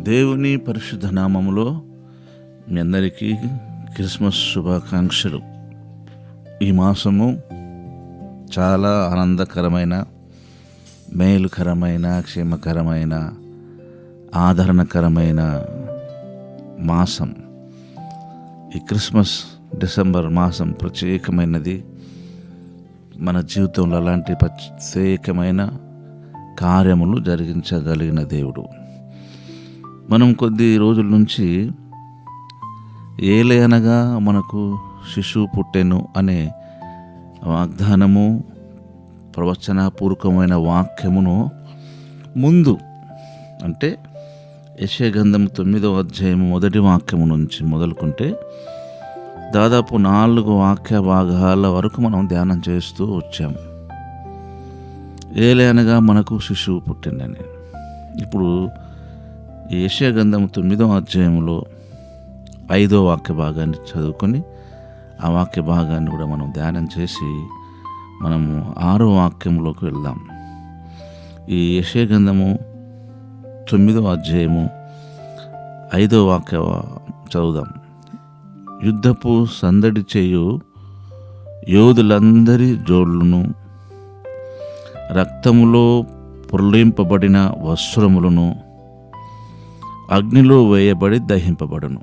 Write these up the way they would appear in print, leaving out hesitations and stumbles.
దేవుని పరిశుద్ధ నామములో మీ అందరికీ క్రిస్మస్ శుభాకాంక్షలు. ఈ మాసము చాలా ఆనందకరమైన, మేలుకరమైన, క్షేమకరమైన, ఆదరణకరమైన మాసం. ఈ క్రిస్మస్ డిసెంబర్ మాసం ప్రత్యేకమైనది. మన జీవితంలో అలాంటి ప్రత్యేకమైన కార్యములు జరిగించగలిగిన దేవుడు. మనం కొద్ది రోజుల నుంచి ఏలయనగా మనకు శిశువు పుట్టెను అనే వాగ్దానము, ప్రవచనపూర్వకమైన వాక్యమును ముందు అంటే యెషయా గ్రంథం 9వ అధ్యాయం 1వ వాక్యము నుంచి మొదలుకుంటే దాదాపు 4 వాక్య భాగాల వరకు మనం ధ్యానం చేస్తూ వచ్చాము. ఏలయనగా మనకు శిశువు పుట్టిందని. ఇప్పుడు యెషయా గ్రంథం 9వ అధ్యాయంలో 5వ వాక్య భాగాన్ని చదువుకొని ఆ వాక్య భాగాన్ని కూడా మనం ధ్యానం చేసి మనము 6వ వాక్యంలోకి వెళ్దాం. ఈ యెషయా గ్రంథము 9వ అధ్యాయము 5వ వాక్య చదువుదాం. యుద్ధపు సందడి చేయు యోధులందరి జోళ్ళను, రక్తములో పొర్లింపబడిన వస్త్రములను అగ్నిలో వేయబడి దహింపబడును.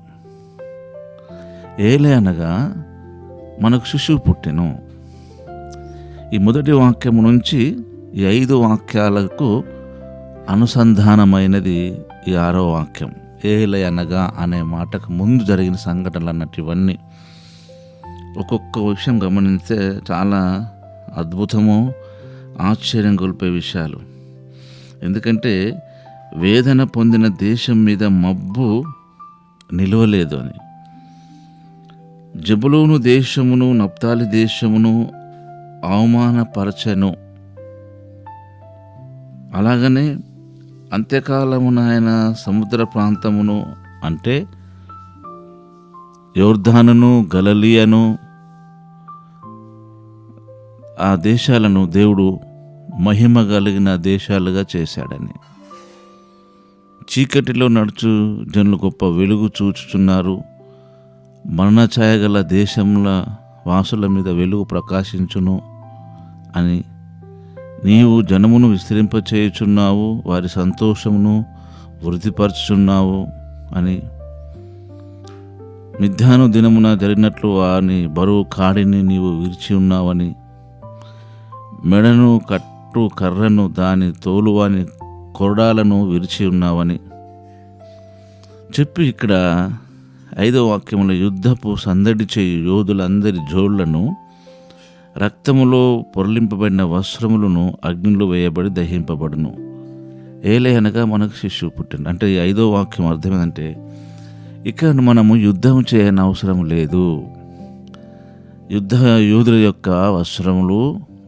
ఏలే అనగా మనకు శిశువు పుట్టెను. ఈ మొదటి వాక్యము నుంచి ఈ 5 వాక్యాలకు అనుసంధానమైనది ఈ 6వ వాక్యం. ఏలే అనగా అనే మాటకు ముందు జరిగిన సంఘటనలు అన్నట్టు ఇవన్నీ ఒక్కొక్క విషయం గమనిస్తే చాలా అద్భుతము, ఆశ్చర్యం గొలిపే విషయాలు. ఎందుకంటే వేదన పొందిన దేశం మీద మబ్బు నిలవలేదు అని. జబులూను దేశమును నప్తాలి దేశమును అవమానపరచెను. అలాగనే అంత్యకాలమున ఆయన సముద్ర ప్రాంతమును అంటే యోర్దానును, గలిలయను, ఆ దేశాలను దేవుడు మహిమ కలిగిన దేశాలుగా చేశాడని. చీకటిలో నడుచు జనులు గొప్ప వెలుగు చూచుచున్నారు. మరణ ఛాయగల దేశముల వాసుల మీద వెలుగు ప్రకాశించును అని. నీవు జనమును విస్తరింపచేయుచున్నావు, వారి సంతోషమును వృద్ధిపరచుచున్నావు అని. మిథ్యాను దినమున జరిగినట్లు వాని బరువు కాడిని నీవు విరిచి ఉన్నావని. మెడను కట్టు కర్రను దాని తోలువాని కొరడాలను విరిచి ఉన్నావని చెప్పి ఇక్కడ 5వ వాక్యంలో యుద్ధపు సందడి చేయు యోధులందరి జోళ్లను, రక్తములో పొరలింపబడిన వస్త్రములను అగ్నిలో వేయబడి దహింపబడును. ఏలే అనగా మనకు శిశువు పుట్టింది. అంటే ఈ 5వ వాక్యం అర్థం ఏంటంటే ఇక్కడ మనము యుద్ధం చేయని అవసరం లేదు. యోధుల యొక్క వస్త్రములు,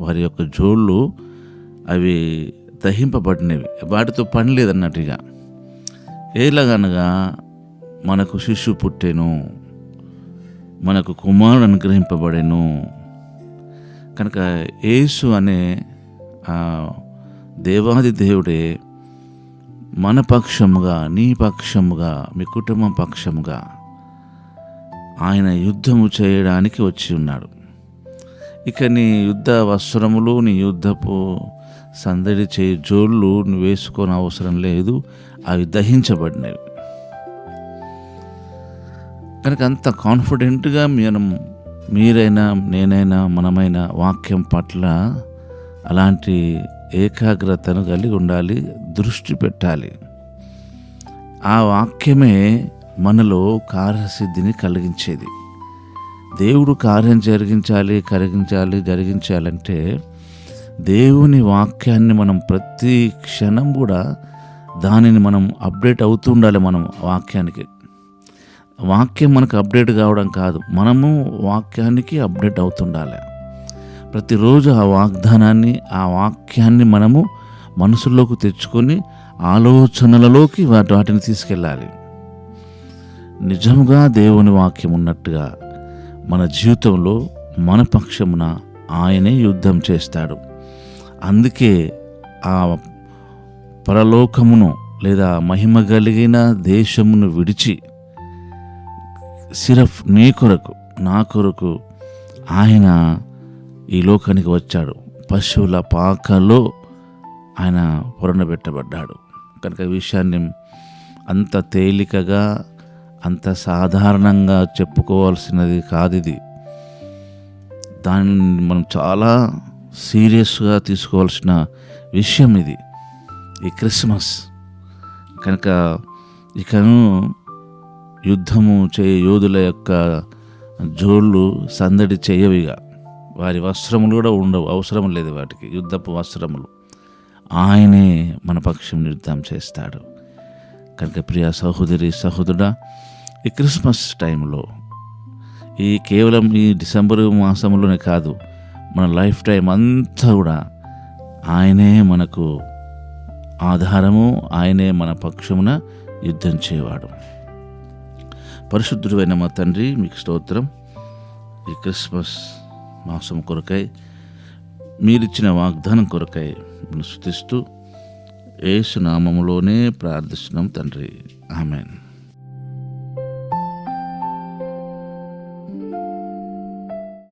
వారి యొక్క జోళ్ళు అవి దహింపబడినవి, వాటితో పని లేదన్నట్టుగా. ఏలాగనగా మనకు శిశువు పుట్టెను, మనకు కుమారుడు అనుగ్రహింపబడెను. కనుక యేసు అనే దేవాది దేవుడే మన పక్షముగా, నీ పక్షముగా, మీ కుటుంబం పక్షముగా ఆయన యుద్ధము చేయడానికి వచ్చి ఉన్నాడు. ఇక నీ యుద్ధ వస్త్రములు, నీ యుద్ధపు సందడి చేయి జోళ్ళు నువ్వు వేసుకోని అవసరం లేదు, అవి దహించబడినవి. కనుక అంత కాన్ఫిడెంట్గా మీరైనా, నేనైనా, మనమైనా వాక్యం పట్ల అలాంటి ఏకాగ్రతను కలిగి ఉండాలి, దృష్టి పెట్టాలి. ఆ వాక్యమే మనలో కార్యసిద్ధిని కలిగించేది. దేవుడు కార్యం జరిగించాలంటే దేవుని వాక్యాన్ని మనం ప్రతి క్షణం కూడా దానిని మనం అప్డేట్ అవుతూ ఉండాలి. మనం వాక్యం మనకు అప్డేట్ కావడం కాదు, మనము వాక్యానికి అప్డేట్ అవుతుండాలి. ప్రతిరోజు ఆ వాగ్దానాన్ని, ఆ వాక్యాన్ని మనము మనసులోకి తెచ్చుకొని ఆలోచనలలోకి వాటిని తీసుకెళ్ళాలి. నిజంగా దేవుని వాక్యం ఉన్నట్టుగా మన జీవితంలో మన పక్షమున ఆయనే యుద్ధం చేస్తాడు. అందుకే ఆ పరలోకమును లేదా మహిమ కలిగిన దేశమును విడిచి సిరఫ్ నీ కొరకు నా కొరకు ఆయన ఈ లోకానికి వచ్చాడు. పశువుల పాకలో ఆయన పొరనబెట్టబడ్డాడు. కనుక ఈ విషయాన్ని అంత తేలికగా అంత సాధారణంగా చెప్పుకోవాల్సినది కాదు ఇది. దాన్ని మనం చాలా సీరియస్గా తీసుకోవాల్సిన విషయం ఇది, ఈ క్రిస్మస్. కనుక ఇకను యుద్ధము యోధుల యొక్క జోళ్ళు సందడి చేయవిగా, వారి వస్త్రములు కూడా ఉండవు, అవసరం లేదు వాటికి యుద్ధపు వస్త్రములు. ఆయనే మన పక్షం యుద్ధం చేస్తాడు. కనుక ప్రియ సహోదరి సహోదరుడా, ఈ క్రిస్మస్ టైంలో ఈ కేవలం ఈ డిసెంబర్ మాసంలోనే కాదు, మన లైఫ్ టైం అంతా కూడా ఆయనే మనకు ఆధారము, ఆయనే మన పక్షమున యుద్ధం చేయవాడు. పరిశుద్ధుడైన మా తండ్రి, మీకు స్తోత్రం. ఈ క్రిస్మస్ మాసం కొరకై, మీరిచ్చిన వాగ్దానం కొరకై మనం స్తుతిస్తూ యేసు నామములోనే ప్రార్థిస్తున్నాం తండ్రి. ఆమేన్.